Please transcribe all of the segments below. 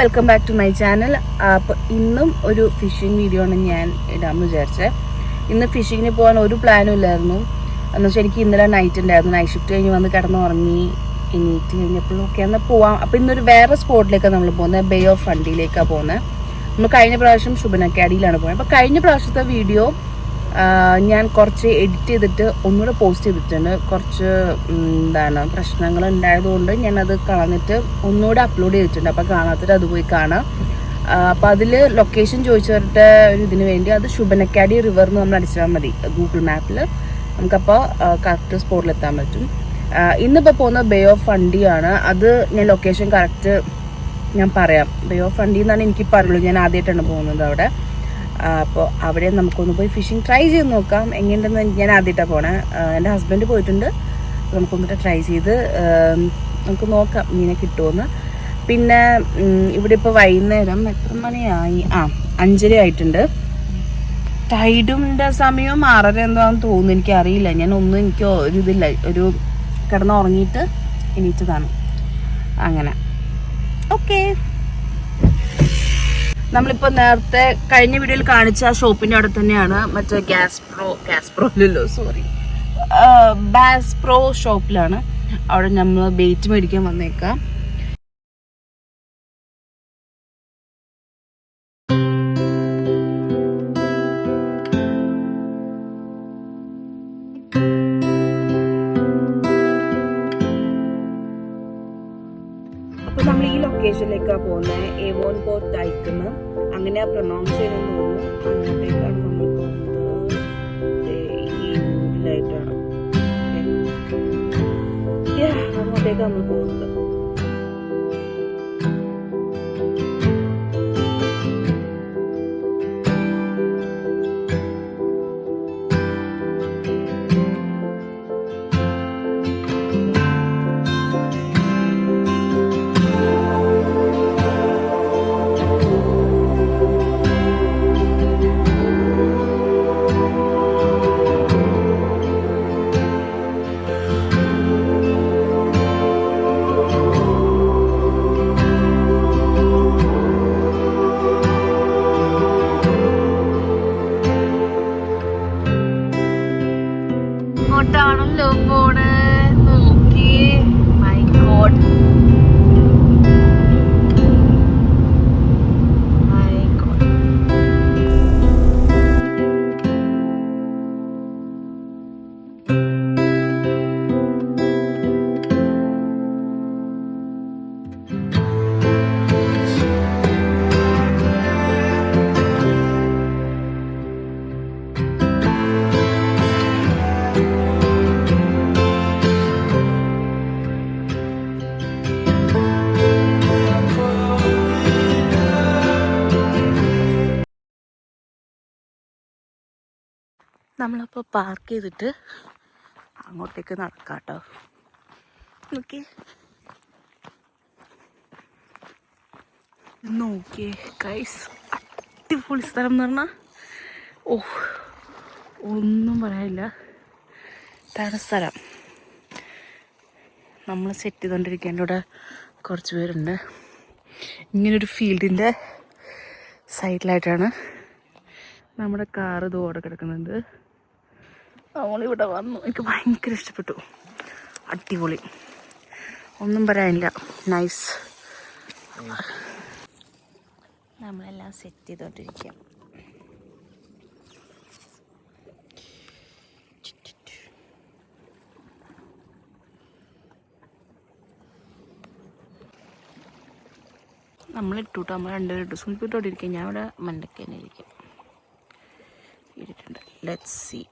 Welcome back to my channel. അപ്പോൾ ഇന്നും ഒരു ഫിഷിംഗ് വീഡിയോ ആണ് ഞാൻ ഇടാമെന്ന് വിചാരിച്ചത്. ഇന്ന് ഫിഷിങ്ങിന് പോകാൻ ഒരു പ്ലാനും ഇല്ലായിരുന്നു. എന്ന് വെച്ചാൽ എനിക്ക് ഇന്നലെ നൈറ്റ് ഉണ്ടായിരുന്നു. നൈറ്റ് ഷിഫ്റ്റ് കഴിഞ്ഞ് വന്ന് കിടന്നുറങ്ങി എണീറ്റ് കഴിഞ്ഞപ്പോഴൊക്കെ എന്നാൽ പോവാം. അപ്പോൾ ഇന്നൊരു വേറെ സ്പോട്ടിലേക്കാണ് നമ്മൾ പോകുന്നത്. ബേ ഓഫ് ഫണ്ടിലേക്കാണ് പോകുന്നത്. നമ്മൾ കഴിഞ്ഞ പ്രാവശ്യം ശുഭനക്കാടിയിലാണ് പോകുന്നത്. അപ്പോൾ കഴിഞ്ഞ പ്രാവശ്യത്തെ വീഡിയോ ഞാൻ കുറച്ച് എഡിറ്റ് ചെയ്തിട്ട് ഒന്നുകൂടെ പോസ്റ്റ് ചെയ്തിട്ടുണ്ട്. കുറച്ച് പ്രശ്നങ്ങൾ ഉണ്ടായതുകൊണ്ട് ഞാനത് കളഞ്ഞിട്ട് ഒന്നുകൂടെ അപ്ലോഡ് ചെയ്തിട്ടുണ്ട്. അപ്പോൾ കാണാത്തിട്ട് അത് പോയി കാണാം. അപ്പോൾ അതിൽ ലൊക്കേഷൻ ചോദിച്ചവരുടെ ഒരു ഇതിന് വേണ്ടി അത് ശുഭനക്കാടി റിവർ എന്ന് നമ്മൾ അടിച്ചാൽ മതി ഗൂഗിൾ മാപ്പിൽ. നമുക്കപ്പോൾ കറക്റ്റ് സ്പോട്ടിലെത്താൻ പറ്റും. ഇന്നിപ്പോൾ പോകുന്നത് ബേ ഓഫ് ഫണ്ടിയാണ്. അത് ഞാൻ ലൊക്കേഷൻ കറക്റ്റ് ഞാൻ പറയാം. ബേ ഓഫ് ഫണ്ടി എന്നാണ് എനിക്കിപ്പോൾ അറിയുള്ളൂ. ഞാൻ ആദ്യമായിട്ടാണ് പോകുന്നത് അവിടെ. അപ്പോൾ അവിടെ നമുക്കൊന്ന് പോയി ഫിഷിങ് ട്രൈ ചെയ്ത് നോക്കാം. എങ്ങനെയുണ്ടെന്ന് ഞാൻ ആദ്യമായിട്ടാണ് പോണേ. എൻ്റെ ഹസ്ബൻഡ് പോയിട്ടുണ്ട്. നമുക്കൊന്നിട്ട് ട്രൈ ചെയ്ത് നമുക്ക് നോക്കാം മീനെ കിട്ടുമെന്ന്. പിന്നെ ഇവിടെ ഇപ്പോൾ വൈകുന്നേരം എത്ര മണിയായി? 5:30 ആയിട്ടുണ്ട്. ടൈഡിൻ്റെ സമയം 6:30 എന്താണെന്ന് തോന്നുന്നു. എനിക്കറിയില്ല. എനിക്ക് ഒരു ഇതില്ല. ഒരു കിടന്നുറങ്ങിയിട്ട് എണീറ്റതാണ്. അങ്ങനെ ഓക്കെ. നമ്മളിപ്പോൾ നേരത്തെ കഴിഞ്ഞ വീഡിയോയിൽ കാണിച്ച ആ ഷോപ്പിൻ്റെ അവിടെ തന്നെയാണ്. മറ്റേ ബാസ് പ്രോ ഷോപ്പിലാണ്. അവിടെ നമ്മൾ ബെയ്റ്റ് മേടിക്കാൻ വന്നേക്കാം. അപ്പോൾ നമ്മൾ ഈ ലൊക്കേഷനിലേക്കാണ് പോകുന്നത്. ഏവോൺ പോർട്ട് ഡൈക്കെന്ന് അങ്ങനെയാ പ്രൊനൗൺസ് ചെയ്യുന്നത് തോന്നുന്നു. അങ്ങോട്ടേക്കാണ് നമ്മൾ പോകുന്നത്. ഈ റൂട്ടിലായിട്ടാണ്. അങ്ങോട്ടേക്കാണ് നമ്മൾ പോകുന്നത്. ാണല്ലോ പോണ്. നോക്കി മൈ ഗോഡ്, നമ്മളപ്പോൾ പാർക്ക് ചെയ്തിട്ട് അങ്ങോട്ടേക്ക് നടക്കാം കേട്ടോ. നോക്കിയേ ഗൈസ്, അടിപൊളി സ്ഥലം എന്ന് പറഞ്ഞാൽ ഒന്നും പറയാനില്ല. ഇതാണ് സ്ഥലം. നമ്മൾ സെറ്റ് ചെയ്തുകൊണ്ടിരിക്കേണ്ട ഇവിടെ കുറച്ച് പേരുണ്ട്. ഇങ്ങനൊരു ഫീൽഡിൻ്റെ സൈഡിലായിട്ടാണ് നമ്മുടെ കാറ് ഇതോടെ കിടക്കുന്നുണ്ട്. നമ്മളിവിടെ വന്നു. എനിക്ക് ഭയങ്കര ഇഷ്ടപ്പെട്ടു. അടിപൊളി, ഒന്നും പറയാനില്ല. നൈസ്. നമ്മളെല്ലാം സെറ്റ് ചെയ്തോണ്ടിരിക്കുക. നമ്മളിട്ടു. നമ്മൾ രണ്ടുപേരും ഇട്ടു. സുൽപ്പിട്ടോടെ ഇരിക്കും. ഞാൻ ഇവിടെ മണ്ടയ്ക്ക് തന്നെ ഇരിക്കും. ഇട്ടിട്ടുണ്ട്. Let's see.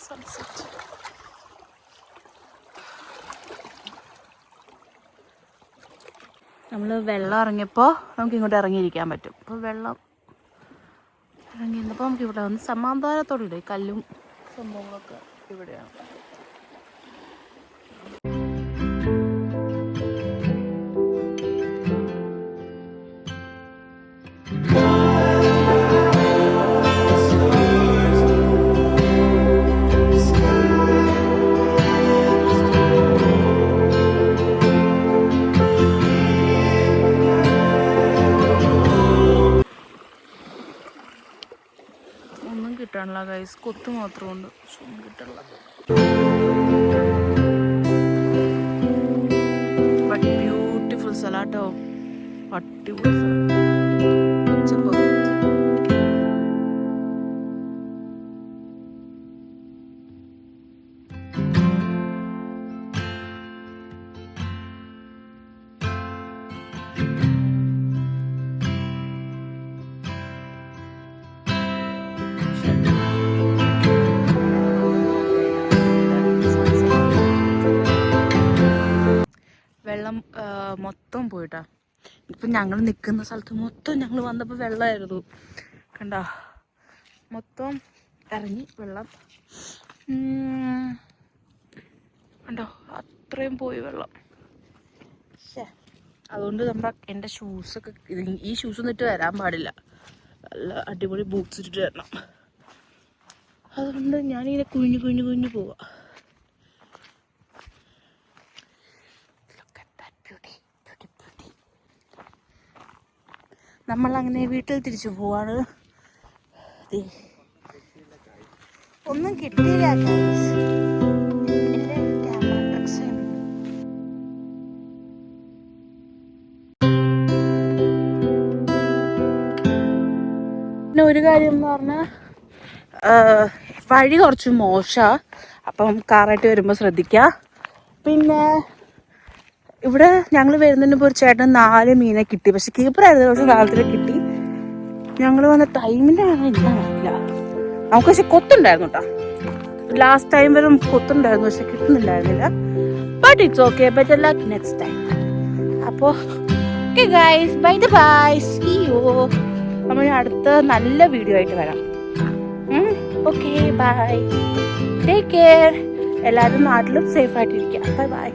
സൺസെറ്റ്. നമ്മൾ വെള്ളം ഇറങ്ങിയപ്പോൾ നമുക്ക് ഇങ്ങോട്ട് ഇറങ്ങിയിരിക്കാൻ പറ്റും. അപ്പോൾ വെള്ളം ഇറങ്ങിയിരുന്നപ്പോൾ നമുക്ക് ഇവിടെ വന്ന് സമാധാനത്തോടെ കല്ലും സംഭവങ്ങളൊക്കെ ഇവിടെയാണ്. ഒന്നും കിട്ടാനില്ല ഗൈസ്, കൊത്ത് മാത്രമുണ്ട്, പക്ഷെ ഒന്നും കിട്ടാനില്ല. ബട്ട് ബ്യൂട്ടിഫുൾ സ്ഥലാട്ടോ, അടിപൊളി സ്ഥലം. വെള്ളം മൊത്തം പോയിട്ടാ. ഇപ്പം ഞങ്ങൾ നിൽക്കുന്ന സ്ഥലത്ത് മൊത്തം ഞങ്ങൾ വന്നപ്പോൾ വെള്ളമായിരുന്നു. കണ്ട, മൊത്തം ഇറങ്ങി വെള്ളം. കണ്ടോ, അത്രയും പോയി വെള്ളം. അതുകൊണ്ട് എൻ്റെ ഷൂസൊക്കെ, ഈ ഷൂസ് ഒന്നും ഇട്ട് വരാൻ പാടില്ല, നല്ല അടിപൊളി ബൂട്ട്സ് ഇട്ടിട്ട് വരണം. അതുകൊണ്ട് ഞാനിങ്ങനെ കുഞ്ഞു പോവാ. നമ്മളങ്ങനെ വീട്ടിൽ തിരിച്ചു പോവാണ്. ഒന്നും കിട്ടിയില്ല. പിന്നെ ഒരു കാര്യം എന്ന് പറഞ്ഞാൽ വഴി കുറച്ച് മോശമാണ്, അപ്പം കാറായിട്ട് വരുമ്പോൾ ശ്രദ്ധിക്കുക. പിന്നെ ഇവിടെ ഞങ്ങൾ വരുന്നതിന് ഇപ്പോൾ ഒരു ചേട്ടൻ 4 മീനെ കിട്ടി, പക്ഷെ കീപ്പറായിരുന്നു ദിവസം 4 കിട്ടി. ഞങ്ങൾ വന്ന ടൈമിൻ്റെ ഇല്ല, നമുക്ക് പക്ഷെ കൊത്തുണ്ടായിരുന്നു കേട്ടോ. ലാസ്റ്റ് ടൈം വരെ നമുക്ക് കൊത്തുണ്ടായിരുന്നു, പക്ഷെ കിട്ടുന്നുണ്ടായിരുന്നില്ല. But it's okay, better luck next time. അപ്പോൾ okay guys, bye see you. നമ്മൾ അടുത്ത നല്ല വീഡിയോ ആയിട്ട് വരാം. Okay, bye, take care. എല്ലാവരും നാട്ടിലും സേഫ് ആയിട്ടിരിക്കുക. ബൈ.